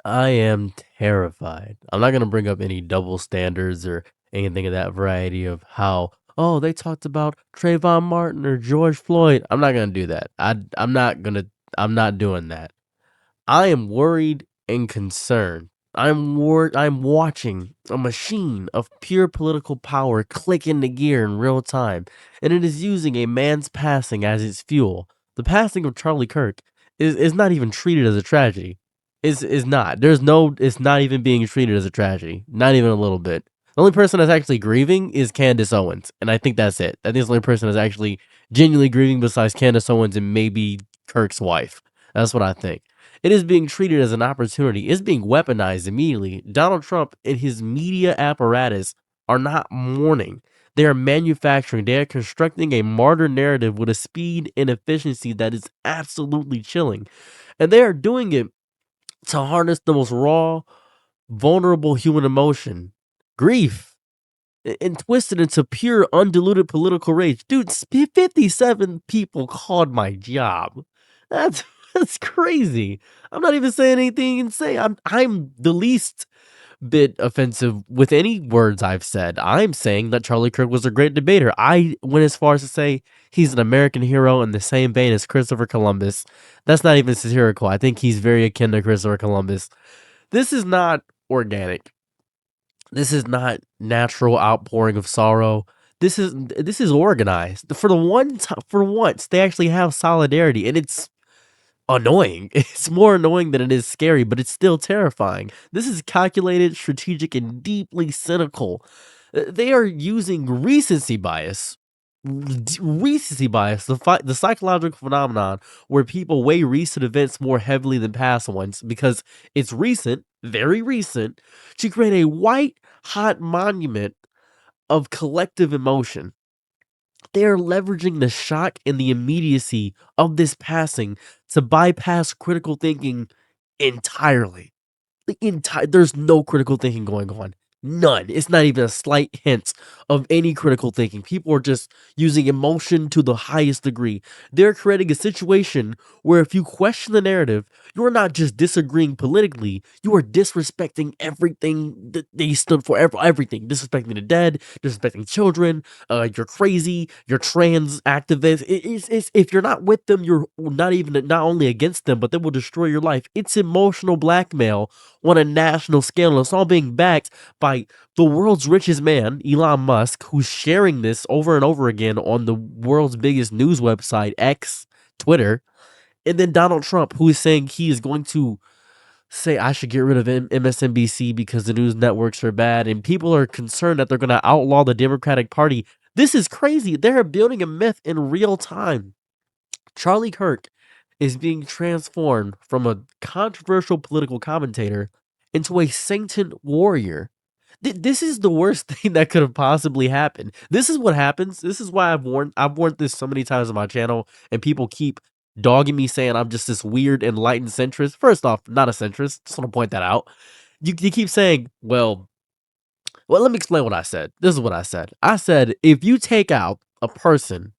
I am terrified. I'm not gonna bring up any double standards or anything of that variety of how, oh, they talked about Trayvon Martin or George Floyd. I'm not gonna do that. I'm not doing that. I am worried and concerned. I'm watching a machine of pure political power click into gear in real time, and it is using a man's passing as its fuel. The passing of Charlie Kirk is not even treated as a tragedy. Is not. It's not even being treated as a tragedy. Not even a little bit. The only person that's actually grieving is Candace Owens, and I think that's it. I think it's the only person that's actually genuinely grieving besides Candace Owens and maybe Kirk's wife. That's what I think. It is being treated as an opportunity. It's being weaponized immediately. Donald Trump and his media apparatus are not mourning. They are manufacturing, they are constructing a martyr narrative with a speed and efficiency that is absolutely chilling. And they are doing it to harness the most raw, vulnerable human emotion, grief, and twist it into pure, undiluted political rage. Dude, 57 people called my job. That's that's crazy. I'm not even saying anything insane. I'm the least bit offensive with any words I've said. I'm saying that Charlie Kirk was a great debater. I went as far as to say he's an American hero in the same vein as Christopher Columbus. That's not even satirical. I think he's very akin to Christopher Columbus. This is not organic. This is not natural outpouring of sorrow. This is organized. For once, they actually have solidarity, and it's annoying. It's more annoying than it is scary, but it's still terrifying. This is calculated, strategic, and deeply cynical. They are using recency bias, the psychological phenomenon where people weigh recent events more heavily than past ones because it's recent, very recent, to create a white hot monument of collective emotion. They are leveraging the shock and the immediacy of this passing to bypass critical thinking entirely. There's no critical thinking going on. None. It's not even a slight hint of any critical thinking. People are just using emotion to the highest degree. They're creating a situation where if you question the narrative, you're not just disagreeing politically, you are disrespecting everything that they stood for, everything. Disrespecting the dead, disrespecting children, you're crazy, you're trans activist. If you're not with them, you're not only against them, but they will destroy your life. It's emotional blackmail on a national scale. And it's all being backed by the world's richest man, Elon Musk, who's sharing this over and over again on the world's biggest news website, X, Twitter. And then Donald Trump, who is saying he is going to say I should get rid of MSNBC because the news networks are bad. And people are concerned that they're going to outlaw the Democratic Party. This is crazy. They're building a myth in real time. Charlie Kirk is being transformed from a controversial political commentator into a sainted warrior. This is the worst thing that could have possibly happened. This is what happens. This is why I've warned this so many times on my channel, and people keep dogging me saying I'm just this weird enlightened centrist. First off, not a centrist. Just want to point that out. You keep saying, well, let me explain what I said. This is what I said. I said if you take out a person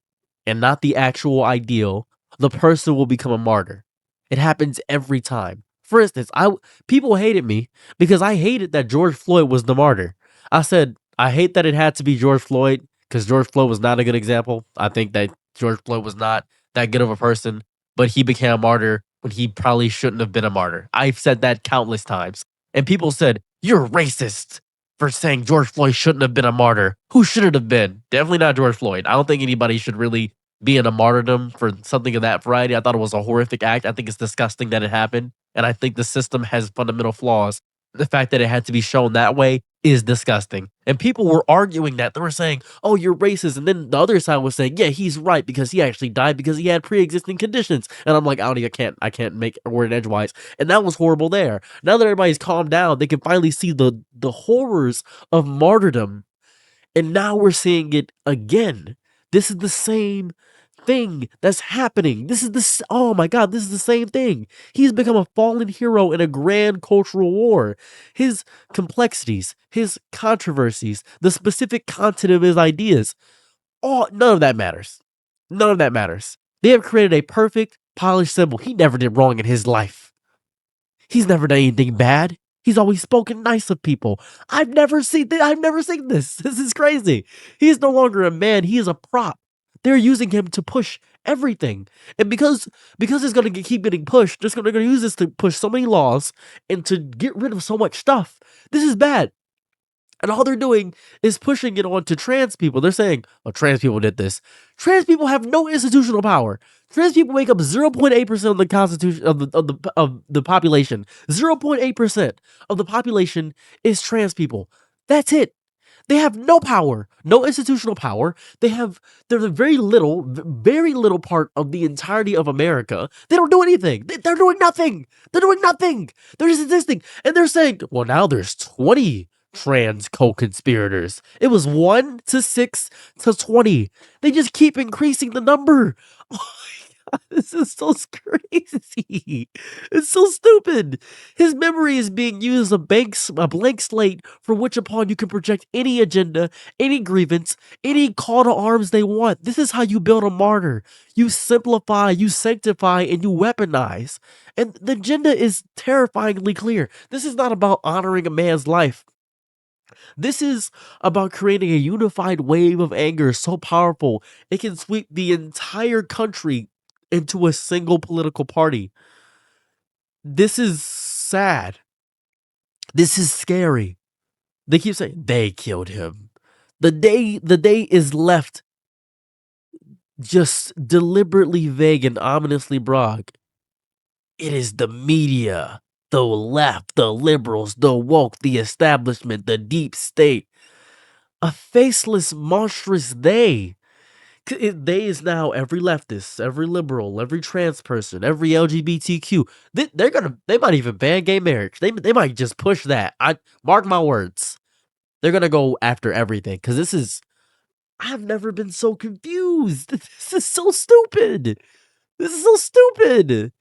and not the actual ideal, the person will become a martyr. It happens every time. For instance, people hated me because I hated that George Floyd was the martyr. I said I hate that it had to be George Floyd because George Floyd was not a good example. I think that George Floyd was not that good of a person, but he became a martyr when he probably shouldn't have been a martyr. I've said that countless times. And people said, "You're racist for saying George Floyd shouldn't have been a martyr." Who should it have been? Definitely not George Floyd. I don't think anybody should really be in a martyrdom for something of that variety. I thought it was a horrific act. I think it's disgusting that it happened. And I think the system has fundamental flaws. The fact that it had to be shown that way is disgusting. And people were arguing that. They were saying, "Oh, you're racist." And then the other side was saying, "Yeah, he's right because he actually died because he had pre-existing conditions." And I'm like, Audi, I can't make a word edgewise. And that was horrible there. Now that everybody's calmed down, they can finally see the horrors of martyrdom. And now we're seeing it again. This is the same thing that's happening. Oh my God, this is the same thing. He's become a fallen hero in a grand cultural war. His complexities, his controversies, the specific content of his ideas, none of that matters. None of that matters. They have created a perfect, polished symbol. He never did wrong in his life. He's never done anything bad. He's always spoken nice of people. I've never seen this. This is crazy. He is no longer a man. He is a prop. They're using him to push everything. And because it's gonna keep getting pushed, they're gonna use this to push so many laws and to get rid of so much stuff. This is bad. And all they're doing is pushing it on to trans people. They're saying, "Oh, trans people did this." Trans people have no institutional power. Trans people make up 0.8% of the constitution of the population. 0.8% of the population is trans people. That's it. They have no power, no institutional power. They're the very little part of the entirety of America. They don't do anything. They're doing nothing. They're doing nothing. They're just existing. And they're saying, well, now there's 20 trans co-conspirators. It was 1 to 6 to 20. They just keep increasing the number. Oh my God, this is so crazy. It's so stupid. His memory is being used as a blank slate for which upon you can project any agenda, any grievance, any call to arms they want. This is how you build a martyr. You simplify, you sanctify, and you weaponize. And the agenda is terrifyingly clear. This is not about honoring a man's life. This is about creating a unified wave of anger so powerful it can sweep the entire country into a single political party. This is sad. This is scary. They keep saying they killed him. The day is left just deliberately vague and ominously broad. It is the media, the left, the liberals, the woke, the establishment, the deep state. A faceless, monstrous they. They is now every leftist, every liberal, every trans person, every LGBTQ. They might even ban gay marriage. They might just push that. I mark my words. They're gonna go after everything because this is. I've never been so confused. This is so stupid. This is so stupid.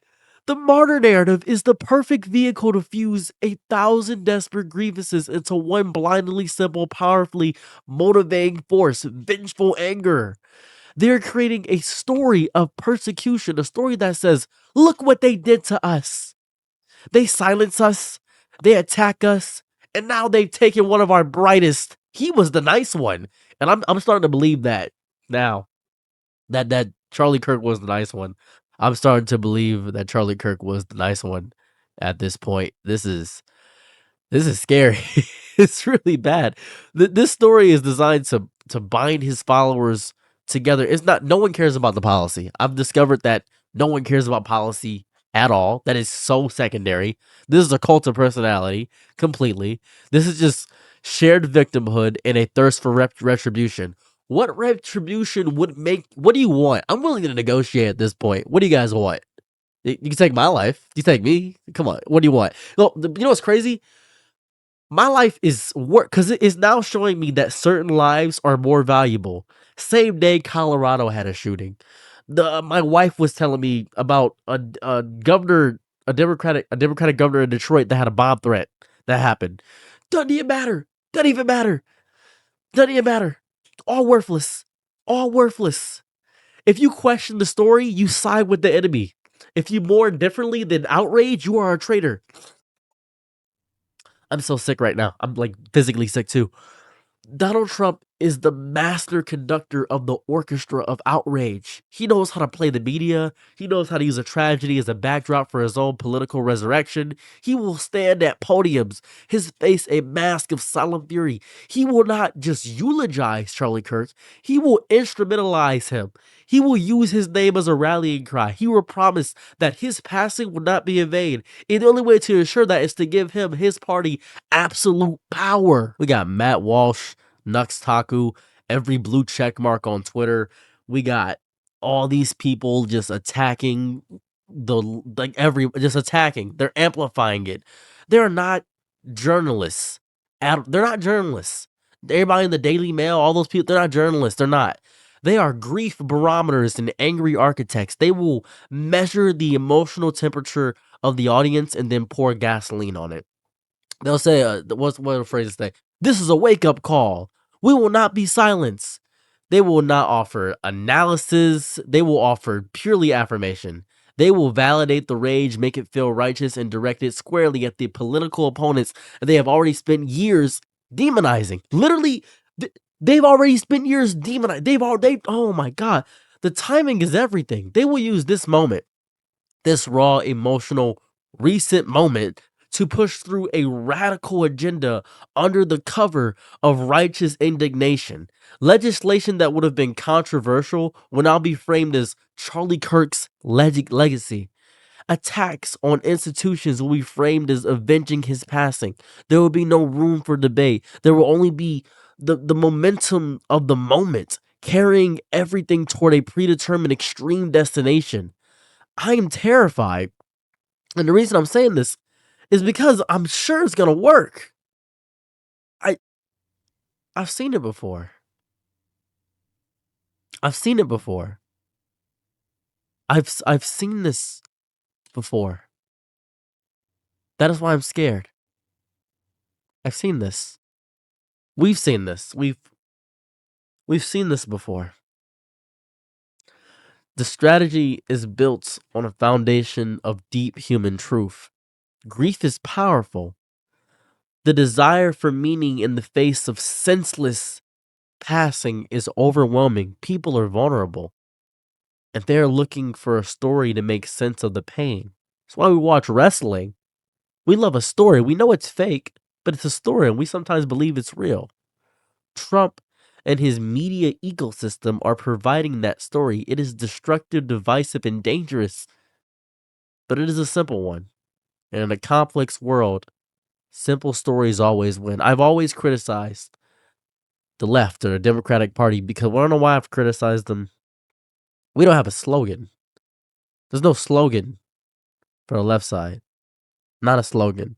The martyr narrative is the perfect vehicle to fuse 1,000 desperate grievances into one blindingly simple, powerfully motivating force, vengeful anger. They're creating a story of persecution, a story that says, look what they did to us. They silence us, they attack us, and now they've taken one of our brightest. He was the nice one. And I'm starting to believe that now. That Charlie Kirk was the nice one. I'm starting to believe that Charlie Kirk was the nice one at this point. This is scary. It's really bad. This story is designed to bind his followers together. It's not. No one cares about the policy. I've discovered that no one cares about policy at all. That is so secondary. This is a cult of personality completely. This is just shared victimhood and a thirst for retribution. What retribution would make? What do you want? I'm willing to negotiate at this point. What do you guys want? You can take my life. You take me. Come on. What do you want? Well, you know what's crazy? My life is work because it is now showing me that certain lives are more valuable. Same day, Colorado had a shooting. My wife was telling me about a governor, a Democratic governor in Detroit that had a bomb threat that happened. Doesn't even matter. Doesn't even matter. Doesn't even matter. All worthless. All worthless. If you question the story, you side with the enemy. If you mourn differently than outrage, you are a traitor. I'm so sick right now. I'm like physically sick too. Donald Trump is the master conductor of the orchestra of outrage. He knows how to play the media. He knows how to use a tragedy as a backdrop for his own political resurrection. He will stand at podiums, his face a mask of silent fury. He will not just eulogize Charlie Kirk, he will instrumentalize him. He will use his name as a rallying cry. He will promise that his passing will not be in vain. And the only way to ensure that is to give him, his party, absolute power. We got Matt Walsh, Nux Taku, every blue check mark on Twitter. We got all these people just attacking just attacking. They're amplifying it. They're not journalists. They're not journalists. Everybody in the Daily Mail, all those people, they're not journalists. They're not. They are grief barometers and angry architects. They will measure the emotional temperature of the audience and then pour gasoline on it. They'll say, what the phrases say? This is a wake up call. We will not be silenced. They will not offer analysis. They will offer purely affirmation. They will validate the rage, make it feel righteous, and direct it squarely at the political opponents that they have already spent years demonizing. Literally, they've already spent years demonizing. Oh my God. The timing is everything. They will use this moment, this raw, emotional, recent moment to push through a radical agenda under the cover of righteous indignation. Legislation that would have been controversial will now be framed as Charlie Kirk's legacy. Attacks on institutions will be framed as avenging his passing. There will be no room for debate. There will only be the momentum of the moment, carrying everything toward a predetermined extreme destination. I am terrified. And the reason I'm saying this is because I'm sure it's gonna work. I I've seen it before. I've seen it before. I've seen this before. That is why I'm scared. I've seen this. We've seen this. We've seen this before. The strategy is built on a foundation of deep human truth. Grief is powerful. The desire for meaning in the face of senseless passing is overwhelming. People are vulnerable, and they're looking for a story to make sense of the pain. That's why we watch wrestling. We love a story. We know it's fake, but it's a story, and we sometimes believe it's real. Trump and his media ecosystem are providing that story. It is destructive, divisive, and dangerous, but it is a simple one. And in a complex world, simple stories always win. I've always criticized the left or the Democratic Party because I don't know why I've criticized them. We don't have a slogan. There's no slogan for the left side. Not a slogan.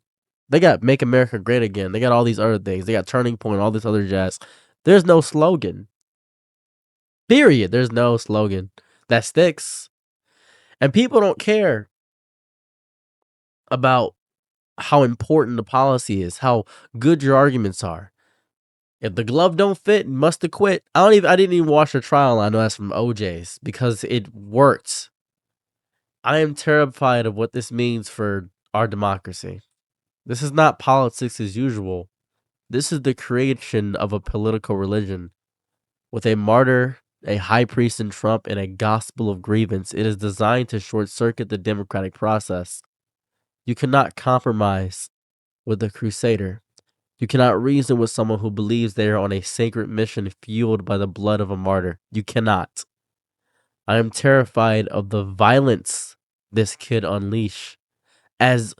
They got Make America Great Again. They got all these other things. They got Turning Point, all this other jazz. There's no slogan. Period. There's no slogan that sticks. And people don't care about how important the policy is, how good your arguments are. If the glove don't fit, you must have quit. I didn't even watch the trial. I know that's from OJ's because it worked. I am terrified of what this means for our democracy. This is not politics as usual. This is the creation of a political religion. With a martyr, a high priest in Trump, and a gospel of grievance, it is designed to short circuit the democratic process. You cannot compromise with a crusader. You cannot reason with someone who believes they are on a sacred mission fueled by the blood of a martyr. You cannot. I am terrified of the violence this could unleash. As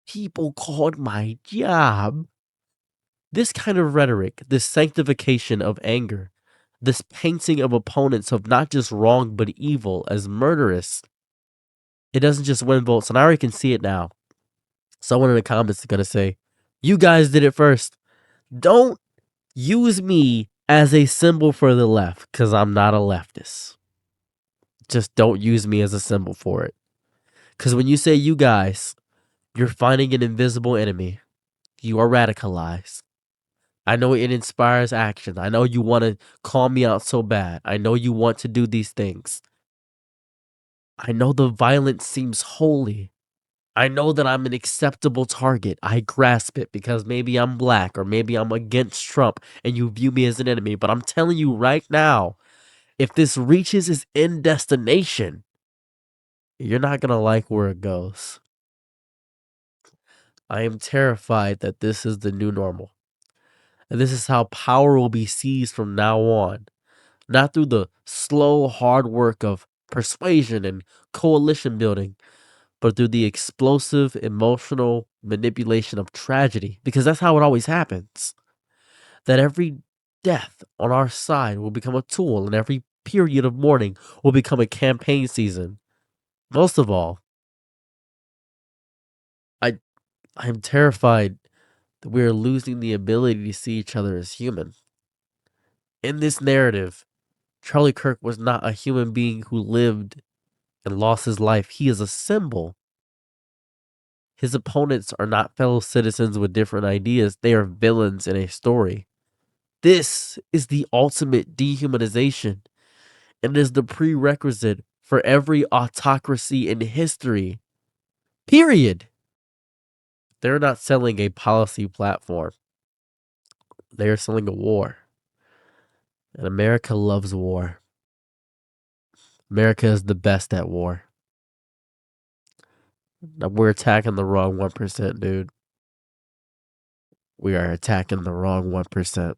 people called my job, this kind of rhetoric, this sanctification of anger, this painting of opponents of not just wrong but evil as murderous, it doesn't just win votes. And I already can see it now. Someone in the comments is going to say, you guys did it first. Don't use me as a symbol for the left because I'm not a leftist. Just don't use me as a symbol for it. Because when you say you guys, you're finding an invisible enemy. You are radicalized. I know it inspires action. I know you want to call me out so bad. I know you want to do these things. I know the violence seems holy. I know that I'm an acceptable target. I grasp it because maybe I'm black or maybe I'm against Trump and you view me as an enemy. But I'm telling you right now, if this reaches its end destination, you're not going to like where it goes. I am terrified that this is the new normal. And this is how power will be seized from now on. Not through the slow, hard work of persuasion and coalition building, but through the explosive, emotional manipulation of tragedy. Because that's how it always happens. That every death on our side will become a tool, and every period of mourning will become a campaign season. Most of all, I'm terrified that we are losing the ability to see each other as human. In this narrative, Charlie Kirk was not a human being who lived and lost his life. He is a symbol. His opponents are not fellow citizens with different ideas. They are villains in a story. This is the ultimate dehumanization, and it is the prerequisite for every autocracy in history. Period. They're not selling a policy platform. They are selling a war. And America loves war. America is the best at war. Now, we're attacking the wrong 1%, dude. We are attacking the wrong 1%.